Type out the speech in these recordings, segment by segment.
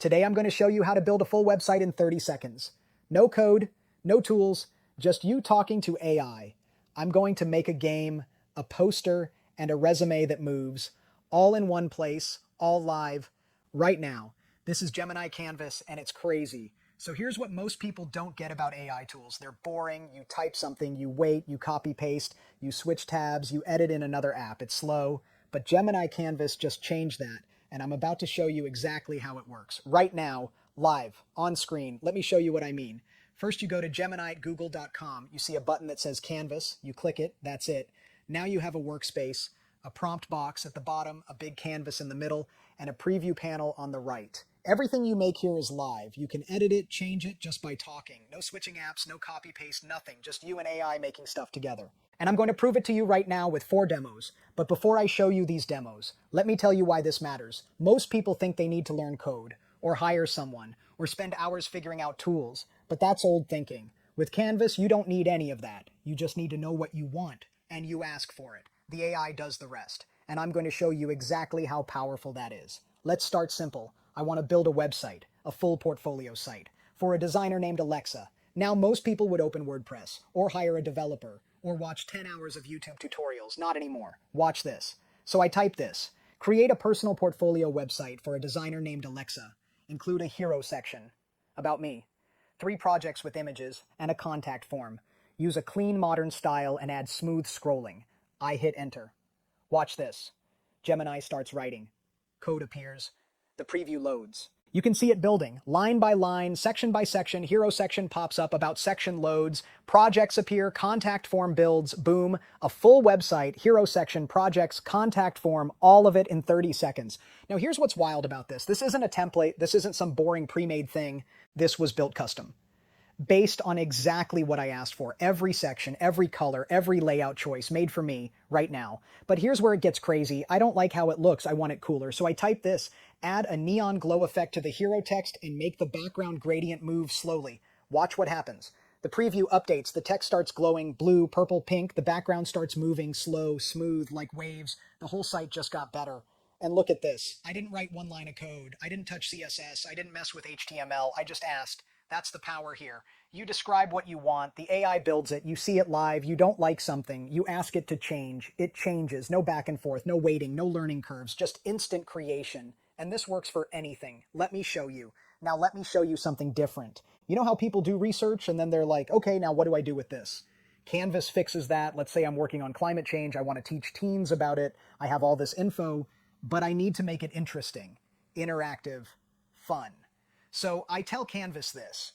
Today I'm going to show you how to build a full website in 30 seconds. No code, no tools, just you talking to AI. I'm going to make a game, a poster, and a resume that moves, all in one place, all live, right now. This is Gemini Canvas, and it's crazy. So here's what most people don't get about AI tools. They're boring, you type something, you wait, you copy paste, you switch tabs, you edit in another app. It's slow, but Gemini Canvas just changed that, and I'm about to show you exactly how it works. Right now, live, on screen. Let me show you what I mean. First, you go to gemini@google.com. You see a button that says Canvas. You click it. That's it. Now you have a workspace, a prompt box at the bottom, a big canvas in the middle, and a preview panel on the right. Everything you make here is live. You can edit it, change it just by talking. No switching apps, no copy paste, nothing. Just you and AI making stuff together. And I'm going to prove it to you right now with 4 demos. But before I show you these demos, let me tell you why this matters. Most people think they need to learn code, or hire someone, or spend hours figuring out tools. But that's old thinking. With Canvas, you don't need any of that. You just need to know what you want, and you ask for it. The AI does the rest. And I'm going to show you exactly how powerful that is. Let's start simple. I want to build a website, a full portfolio site, for a designer named Alexa. Now most people would open WordPress, or hire a developer, or watch 10 hours of YouTube tutorials. Not anymore. Watch this. So I type this. Create a personal portfolio website for a designer named Alexa. Include a hero section. About me. 3 projects with images, and a contact form. Use a clean modern style and add smooth scrolling. I hit enter. Watch this. Gemini starts writing. Code appears. The preview loads. You can see it building, line by line, section by section. Hero section pops up, about section loads, projects appear, contact form builds, boom, a full website, hero section, projects, contact form, all of it in 30 seconds. Now here's what's wild about this. This isn't a template. This isn't some boring pre-made thing. This was built custom, based on exactly what I asked for. Every section, every color, every layout choice made for me right now. But here's where it gets crazy. I don't like how it looks. I want it cooler. So I type this, add a neon glow effect to the hero text and make the background gradient move slowly. Watch what happens. The preview updates. The text starts glowing blue, purple, pink. The background starts moving slow, smooth, like waves. The whole site just got better. And look at this. I didn't write one line of code. I didn't touch CSS. I didn't mess with HTML. I just asked. That's the power here. You describe what you want, the AI builds it, you see it live, you don't like something, you ask it to change, it changes, no back and forth, no waiting, no learning curves, just instant creation. And this works for anything. Let me show you. Now let me show you something different. You know how people do research and then they're like, okay, now what do I do with this? Canvas fixes that. Let's say I'm working on climate change, I want to teach teens about it, I have all this info, but I need to make it interesting, interactive, fun. So I tell Canvas this.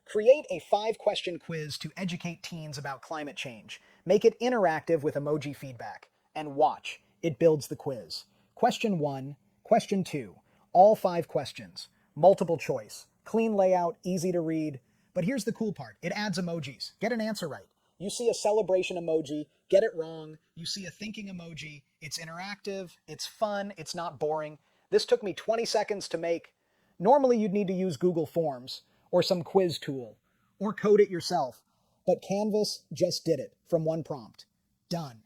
Create a 5-question quiz to educate teens about climate change. Make it interactive with emoji feedback. And watch, it builds the quiz. Question 1, question 2, all 5 questions. Multiple choice, clean layout, easy to read. But here's the cool part, it adds emojis. Get an answer right. You see a celebration emoji, get it wrong. You see a thinking emoji. It's interactive, it's fun, it's not boring. This took me 20 seconds to make. Normally you'd need to use Google Forms or some quiz tool or code it yourself, but Canvas just did it from one prompt. Done.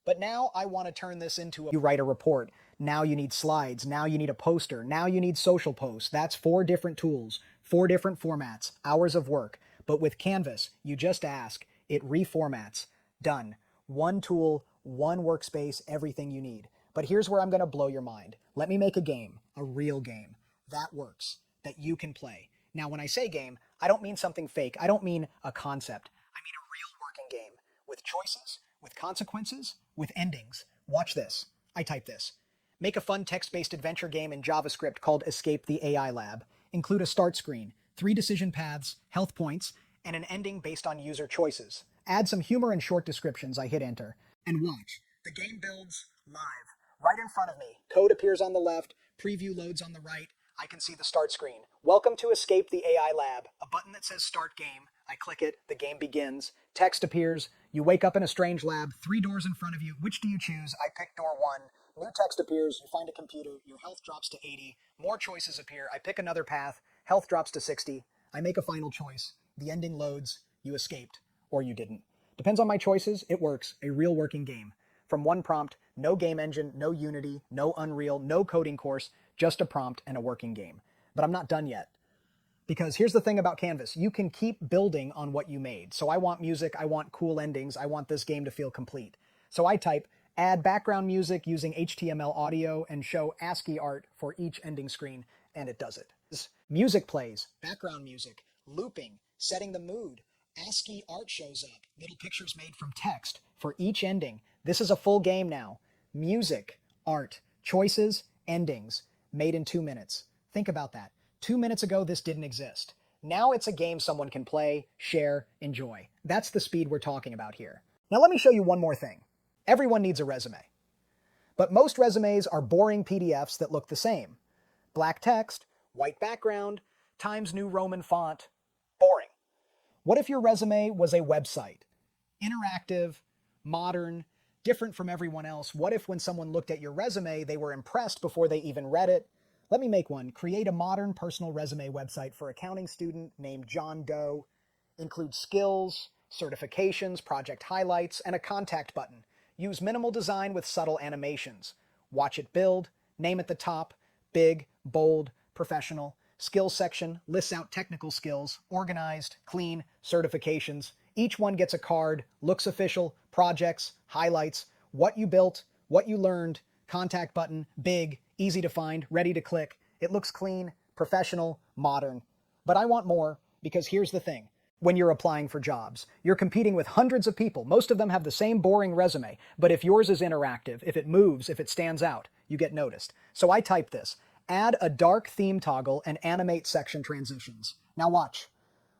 But now I want to turn this into you write a report. Now you need slides. Now you need a poster. Now you need social posts. That's 4 different tools, 4 different formats, hours of work. But with Canvas, you just ask, it reformats. Done. 1 tool, 1 workspace, everything you need. But here's where I'm going to blow your mind. Let me make a game, a real game. That works, that you can play. Now, when I say game, I don't mean something fake. I don't mean a concept. I mean a real working game with choices, with consequences, with endings. Watch this. I type this. Make a fun text-based adventure game in JavaScript called Escape the AI Lab. Include a start screen, 3 decision paths, health points, and an ending based on user choices. Add some humor and short descriptions. I hit enter. And watch. The game builds live, right in front of me. Code appears on the left, preview loads on the right. I can see the start screen. Welcome to Escape the AI Lab. A button that says Start Game. I click it. The game begins. Text appears. You wake up in a strange lab. 3 doors in front of you. Which do you choose? I pick door 1. New text appears. You find a computer. Your health drops to 80. More choices appear. I pick another path. Health drops to 60. I make a final choice. The ending loads. You escaped. Or you didn't. Depends on my choices. It works. A real working game. From one prompt. No game engine. No Unity. No Unreal. No coding course. Just a prompt and a working game. but I'm not done yet. Because here's the thing about Canvas, you can keep building on what you made. So I want music, I want cool endings, I want this game to feel complete. So I type add background music using HTML audio and show ASCII art for each ending screen, and it does it. Music plays, background music, looping, setting the mood. ASCII art shows up, little pictures made from text for each ending. This is a full game now. Music, art, choices, endings, made in 2 minutes. Think about that. 2 minutes ago, this didn't exist. Now it's a game someone can play, share, enjoy. That's the speed we're talking about here. Now let me show you one more thing. Everyone needs a resume. But most resumes are boring PDFs that look the same. Black text, white background, Times New Roman font. Boring. What if your resume was a website? Interactive, modern, different from everyone else. What if when someone looked at your resume, they were impressed before they even read it? Let me make one. Create a modern personal resume website for accounting student named John Doe. Include skills, certifications, project highlights, and a contact button. Use minimal design with subtle animations. Watch it build. Name at the top. Big, bold, professional. Skills section lists out technical skills. Organized, clean, certifications. Each one gets a card. Looks official. Projects, highlights, what you built, what you learned. Contact button, big, easy to find, ready to click. It looks clean, professional, modern. But I want more, because here's the thing. When you're applying for jobs, you're competing with hundreds of people. Most of them have the same boring resume, but if yours is interactive, if it moves, if it stands out, you get noticed. So I type this. Add a dark theme toggle and animate section transitions. Now watch.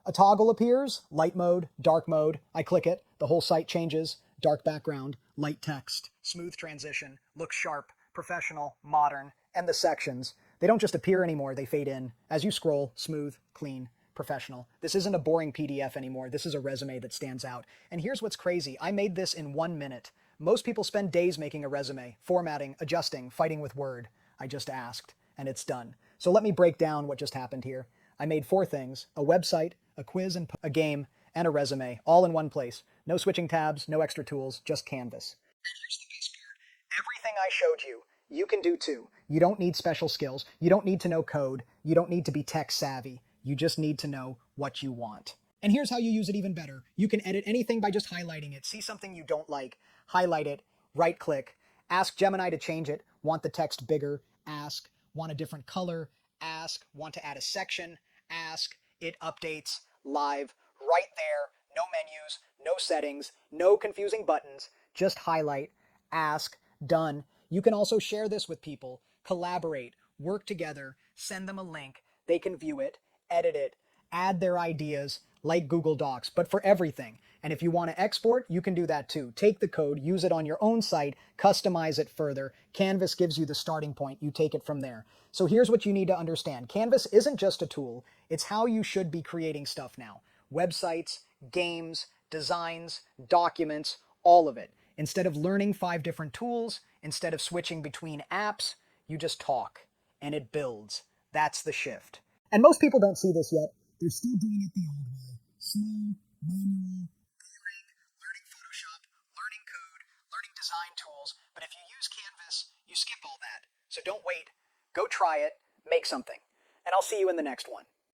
A toggle appears, light mode, dark mode. I click it, the whole site changes. Dark background, light text, smooth transition, looks sharp, professional, modern, and the sections. They don't just appear anymore, they fade in. As you scroll, smooth, clean, professional. This isn't a boring PDF anymore. This is a resume that stands out. And here's what's crazy. I made this in 1 minute. Most people spend days making a resume, formatting, adjusting, fighting with Word. I just asked, and it's done. So let me break down what just happened here. I made 4 things: a website, a quiz, and a game, and a resume, all in one place. No switching tabs, no extra tools, just Canvas. And here's the best part. Everything I showed you, you can do too. You don't need special skills. You don't need to know code. You don't need to be tech savvy. You just need to know what you want. And here's how you use it even better. You can edit anything by just highlighting it. See something you don't like, highlight it, right click, ask Gemini to change it, want the text bigger, ask, want a different color, ask, want to add a section, ask, it updates, live, right there, no menus, no settings, no confusing buttons, just highlight, ask, done. You can also share this with people, collaborate, work together, send them a link, they can view it, edit it, add their ideas, like Google Docs, but for everything. And if you want to export, you can do that too. Take the code, use it on your own site, customize it further. Canvas gives you the starting point. You take it from there. So here's what you need to understand. Canvas isn't just a tool. It's how you should be creating stuff now. Websites, games, designs, documents, all of it. Instead of learning 5 different tools, instead of switching between apps, you just talk and it builds. That's the shift. And most people don't see this yet. They're still doing it the old way. Slow, manual, boring, learning Photoshop, learning code, learning design tools. But if you use Canvas, you skip all that. So don't wait. Go try it. Make something. And I'll see you in the next one.